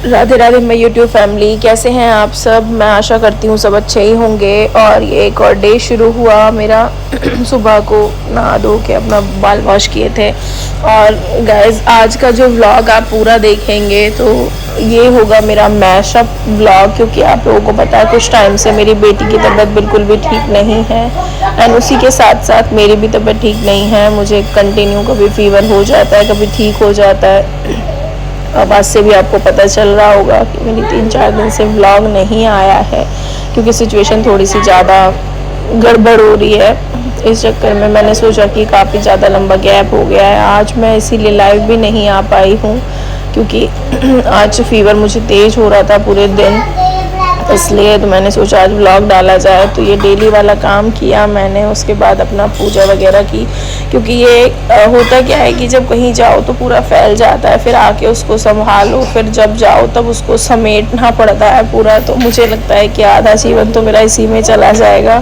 राधे राधे मैं YouTube family, कैसे हैं आप सब। मैं आशा करती हूँ सब अच्छे ही होंगे। और ये एक और डे शुरू हुआ मेरा सुबह को नहा धो के अपना बाल वॉश किए थे। और गाइस आज का जो व्लॉग आप पूरा देखेंगे तो ये होगा मेरा मैशअप व्लॉग, क्योंकि आप लोगों को पता है कुछ टाइम से मेरी बेटी की तबीयत बिल्कुल भी ठीक नहीं है एंड उसी के साथ साथ मेरी भी तबीयत ठीक नहीं है। मुझे कंटिन्यू कभी फीवर हो जाता है, कभी ठीक हो जाता है। आवाज़ से भी आपको पता चल रहा होगा कि मेरी 3-4 दिन से व्लॉग नहीं आया है, क्योंकि सिचुएशन थोड़ी सी ज़्यादा गड़बड़ हो रही है। इस चक्कर में मैंने सोचा कि काफ़ी ज़्यादा लंबा गैप हो गया है। आज मैं इसीलिए लाइव भी नहीं आ पाई हूँ, क्योंकि आज फीवर मुझे तेज़ हो रहा था पूरे दिन, इसलिए तो मैंने सोचा आज व्लॉग डाला जाए। तो ये डेली वाला काम किया मैंने, उसके बाद अपना पूजा वगैरह की, क्योंकि ये होता क्या है कि जब कहीं जाओ तो पूरा फैल जाता है, फिर आके उसको संभालो, फिर जब जाओ तब उसको समेटना पड़ता है पूरा। तो मुझे लगता है कि आधा जीवन तो मेरा इसी में चला जाएगा,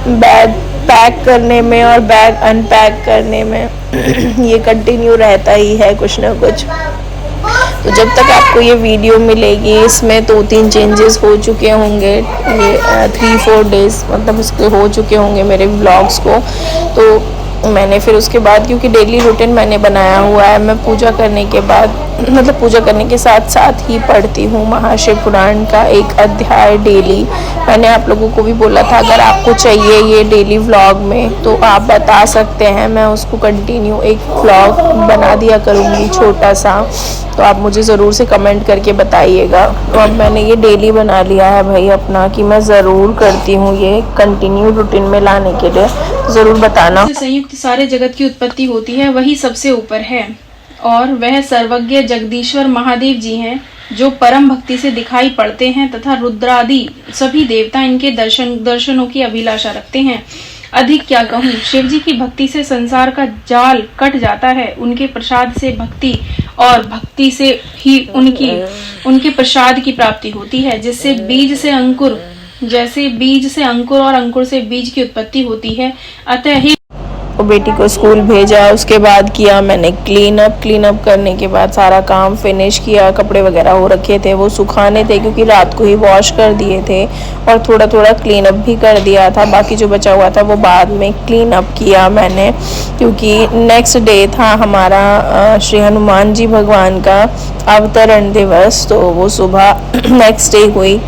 बैग पैक करने में और बैग अनपैक करने में। ये कंटिन्यू रहता ही है कुछ ना कुछ। तो जब तक आपको ये वीडियो मिलेगी इसमें 2-3 चेंजेस हो चुके होंगे, ये 3-4 डेज़ मतलब इसके हो चुके होंगे मेरे व्लॉग्स को। तो मैंने फिर उसके बाद, क्योंकि डेली रूटीन मैंने बनाया हुआ है, मैं पूजा करने के बाद मतलब पूजा करने के साथ साथ ही पढ़ती हूँ महाशिव पुराण का एक अध्याय डेली। मैंने आप लोगों को भी बोला था अगर आपको चाहिए ये डेली व्लॉग में तो आप बता सकते हैं, मैं उसको कंटिन्यू एक व्लॉग बना दिया करूँगी छोटा सा। तो आप मुझे ज़रूर से कमेंट करके बताइएगा। तो अब मैंने ये डेली बना लिया है भाई अपना, कि मैं ज़रूर करती हूँ ये कंटिन्यू रूटीन में लाने के लिए, ज़रूर बताना। संयुक्त सारे जगत की उत्पत्ति होती है, वही सबसे ऊपर है और वह सर्वज्ञ जगदीश्वर महादेव जी हैं, जो परम भक्ति से दिखाई पड़ते हैं तथा रुद्रादि सभी देवता इनके दर्शनों की अभिलाषा रखते हैं। अधिक क्या कहूँ, शिव जी की भक्ति से संसार का जाल कट जाता है। उनके प्रसाद से भक्ति और भक्ति से ही उनके प्रसाद की प्राप्ति होती है, जिससे बीज से अंकुर, जैसे बीज से अंकुर और अंकुर से बीज की उत्पत्ति होती है। अतः ही बेटी को स्कूल भेजा, उसके बाद किया मैंने क्लीन अप करने के बाद सारा काम फिनिश किया। कपड़े वगैरह हो रखे थे, वो सुखाने थे क्योंकि रात को ही वॉश कर दिए थे, और थोड़ा थोड़ा क्लीन अप भी कर दिया था। बाकी जो बचा हुआ था वो बाद में क्लीन अप किया मैंने, क्योंकि नेक्स्ट डे था हमारा श्री हनुमान जी भगवान का अवतरण दिवस। तो वो सुबह नेक्स्ट डे हुई,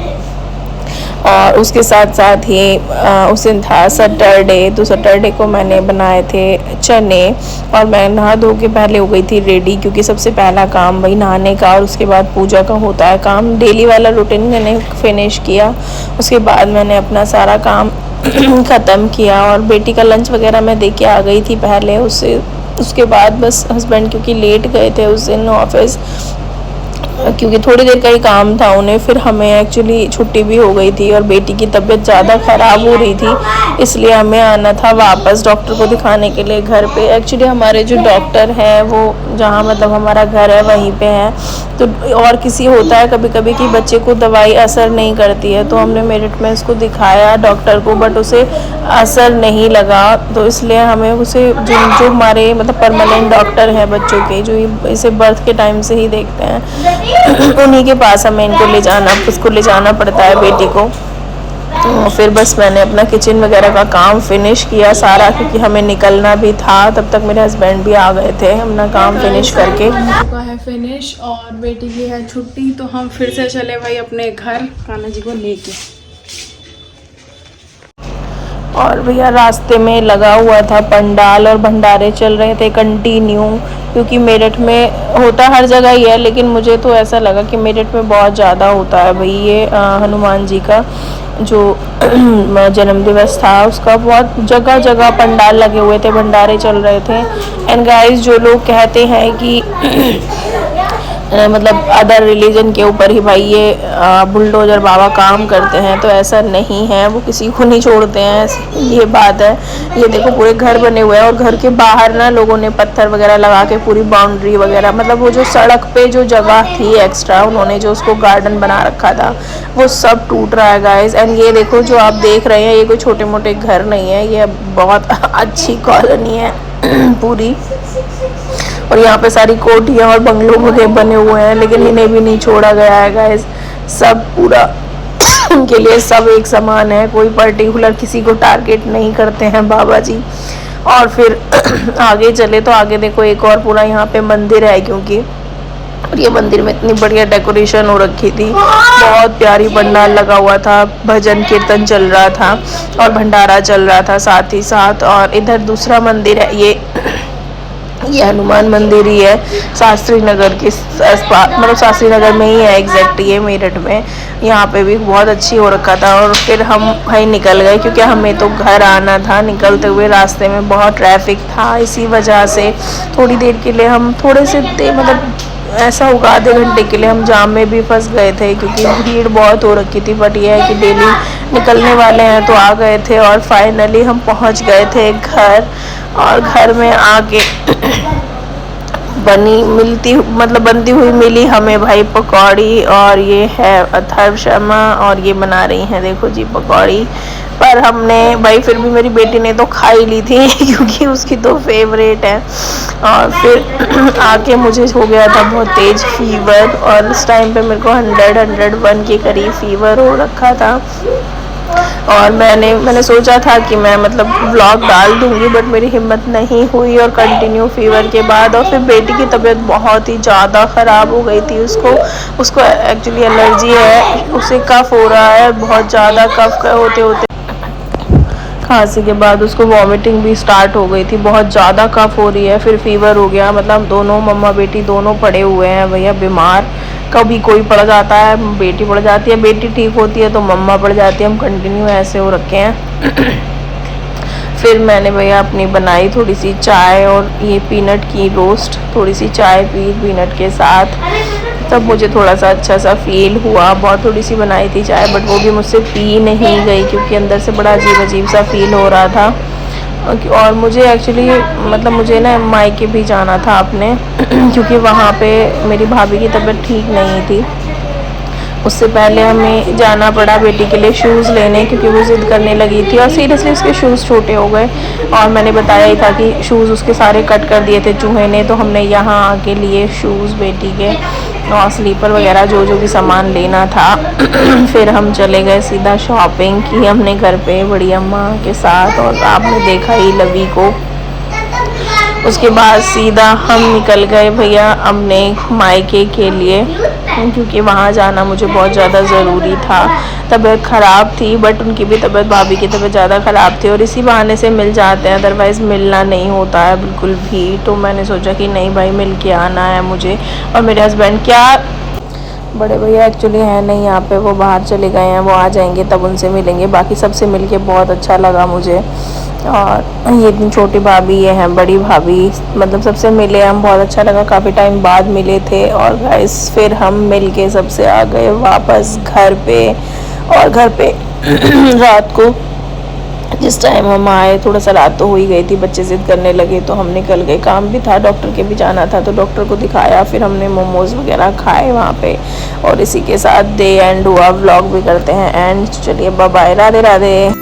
और उसके साथ साथ ही उस दिन था सैटरडे। तो सैटरडे को मैंने बनाए थे चने, और मैं नहा धो के पहले हो गई थी रेडी, क्योंकि सबसे पहला काम वही नहाने का और उसके बाद पूजा का होता है काम। डेली वाला रूटीन मैंने फिनिश किया, उसके बाद मैंने अपना सारा काम ख़त्म किया, और बेटी का लंच वगैरह मैं दे के आ गई थी पहले उसके बाद बस हस्बैंड क्योंकि लेट गए थे उस दिन ऑफिस, क्योंकि थोड़ी देर का ही काम था उन्हें, फिर हमें एक्चुअली छुट्टी भी हो गई थी और बेटी की तबीयत ज़्यादा ख़राब हो रही थी, इसलिए हमें आना था वापस डॉक्टर को दिखाने के लिए घर पे। एक्चुअली हमारे जो डॉक्टर हैं वो जहाँ मतलब हमारा घर है वहीं पे है। तो और किसी होता है कभी कभी कि बच्चे को दवाई असर नहीं करती है, तो हमने मेरठ में इसको दिखाया डॉक्टर को, बट उसे असर नहीं लगा। तो इसलिए हमें उसे जो हमारे मतलब परमानेंट डॉक्टर हैं बच्चों के, जो इसे बर्थ के टाइम से ही देखते हैं, उन्हीं के पास हमें उसको ले जाना पड़ता है बेटी को। तो फिर बस मैंने अपना किचन वगैरह का काम फिनिश किया सारा, क्योंकि हमें निकलना भी था। तब तक मेरे हस्बैंड भी आ गए थे अपना काम फिनिश करके। चुका है फिनिश और बेटी की है छुट्टी, तो हम फिर से चले भाई अपने घर कान्हा जी को लेके। और भैया रास्ते में लगा हुआ था पंडाल और भंडारे चल रहे थे कंटिन्यू, क्योंकि मेरठ में होता हर जगह ही है, लेकिन मुझे तो ऐसा लगा कि मेरठ में बहुत ज़्यादा होता है भाई। ये हनुमान जी का जो जन्म दिवस था उसका बहुत जगह जगह पंडाल लगे हुए थे, भंडारे चल रहे थे। एंड गाइस जो लोग कहते हैं कि मतलब अदर रिलीजन के ऊपर ही भाई ये बुलडोजर बाबा काम करते हैं, तो ऐसा नहीं है, वो किसी को नहीं छोड़ते हैं, ये बात है। ये देखो पूरे घर बने हुए हैं, और घर के बाहर ना लोगों ने पत्थर वगैरह लगा के पूरी बाउंड्री वगैरह, मतलब वो जो सड़क पे जो जगह थी एक्स्ट्रा उन्होंने जो उसको गार्डन बना रखा था वो सब टूट रहा है गाइस। एंड ये देखो जो आप देख रहे हैं ये कोई छोटे मोटे घर नहीं है, ये बहुत अच्छी कॉलोनी है पूरी। और यहाँ पे सारी कोठियाँ और बंगलों वगैरह बने हुए हैं, लेकिन इन्हें भी नहीं छोड़ा गया है गाइस। सब पूरा उनके लिए सब एक समान है, कोई पर्टिकुलर किसी को टारगेट नहीं करते हैं बाबा जी। और फिर आगे चले तो आगे देखो एक और पूरा यहाँ पे मंदिर है, क्योंकि और ये मंदिर में इतनी बढ़िया डेकोरेशन हो रखी थी, बहुत प्यारी पंडाल लगा हुआ था, भजन कीर्तन चल रहा था और भंडारा चल रहा था साथ ही साथ। और इधर दूसरा मंदिर है, ये हनुमान मंदिर ही है, शास्त्री नगर के मतलब शास्त्री नगर में ही है एग्जैक्ट, ये मेरठ में। यहाँ पे भी बहुत अच्छी हो रखा था। और फिर हम वहीं निकल गए, क्योंकि हमें तो घर आना था। निकलते हुए रास्ते में बहुत ट्रैफिक था, इसी वजह से थोड़ी देर के लिए हम थोड़े से मतलब ऐसा होगा आधे घंटे के लिए हम जाम में भी फंस गए थे, क्योंकि भीड़ बहुत हो रखी थी। बट यह है कि डेली निकलने वाले हैं तो आ गए थे। और फाइनली हम पहुंच गए थे घर, और घर में आके बनती हुई मिली हमें भाई पकौड़ी। और ये है अथर्व शर्मा और ये बना रही हैं देखो जी पकौड़ी। पर हमने भाई फिर भी मेरी बेटी ने तो खा ही ली थी क्योंकि उसकी तो फेवरेट है। और फिर आके मुझे हो गया था बहुत तेज फीवर, और इस टाइम पे मेरे को 101 के करीब फीवर हो रखा था। और मैंने सोचा था कि मैं मतलब व्लॉग डाल दूंगी, बट मेरी हिम्मत नहीं हुई। और कंटिन्यू फीवर के बाद और फिर बेटी की तबीयत बहुत ही ज़्यादा ख़राब हो गई थी। उसको एक्चुअली एलर्जी है, उसे कफ हो रहा है बहुत ज़्यादा। कफ होते होते खांसी के बाद उसको वॉमिटिंग भी स्टार्ट हो गई थी, बहुत ज़्यादा कफ हो रही है, फिर फीवर हो गया। मतलब दोनों मम्मा बेटी दोनों पड़े हुए हैं भैया बीमार। कभी कोई पड़ जाता है, बेटी पड़ जाती है, बेटी ठीक होती है तो मम्मा पड़ जाती है। हम कंटिन्यू ऐसे हो रखे हैं। फिर मैंने भैया अपनी बनाई थोड़ी सी चाय और ये पीनट की रोस्ट, थोड़ी सी चाय पी पीनट के साथ, तब मुझे थोड़ा सा अच्छा सा फील हुआ। बहुत थोड़ी सी बनाई थी चाय, बट वो भी मुझसे पी नहीं गई, क्योंकि अंदर से बड़ा अजीब सा फील हो रहा था। और मुझे एक्चुअली मतलब मुझे ना मायके भी जाना था अपने क्योंकि वहाँ पे मेरी भाभी की तबीयत ठीक नहीं थी। उससे पहले हमें जाना पड़ा बेटी के लिए शूज़ लेने, क्योंकि वो ज़िद करने लगी थी और सीरियसली उसके शूज़ छोटे हो गए। और मैंने बताया ही था कि शूज़ उसके सारे कट कर दिए थे चूहे ने, तो हमने यहाँ आके लिए शूज़ बेटी के और स्लीपर वगैरह जो भी सामान लेना था। फिर हम चले गए सीधा शॉपिंग की हमने घर पे बड़ी अम्मा के साथ, और आपने देखा ही लवी को। उसके बाद सीधा हम निकल गए भैया अपने मायके के लिए, क्योंकि वहाँ जाना मुझे बहुत ज़्यादा ज़रूरी था। तबीयत ख़राब थी, बट उनकी भी तबीयत, भाभी की तबीयत ज़्यादा ख़राब थी, और इसी बहाने से मिल जाते हैं, अदरवाइज़ मिलना नहीं होता है बिल्कुल भी। तो मैंने सोचा कि नहीं भाई मिल के आना है मुझे। और मेरे हस्बैंड क्या बड़े भैया एक्चुअली हैं नहीं यहाँ पे, वो बाहर चले गए हैं, वो आ जाएंगे तब उनसे मिलेंगे। बाकी सबसे मिलके बहुत अच्छा लगा मुझे। और ये इतनी छोटी भाभी ये हैं बड़ी भाभी, मतलब सबसे मिले हम, बहुत अच्छा लगा, काफ़ी टाइम बाद मिले थे। और गाइस फिर हम मिल के सबसे आ गए वापस घर पे। और घर पे रात को जिस टाइम हम आए थोड़ा सा रात तो हो ही गई थी, बच्चे ज़िद करने लगे तो हम निकल गए। काम भी था, डॉक्टर के भी जाना था, तो डॉक्टर को दिखाया, फिर हमने मोमोज़ वगैरह खाए वहाँ पे। और इसी के साथ डे एंड हुआ, व्लॉग भी करते हैं एंड। चलिए बाय बाय, राधे राधे।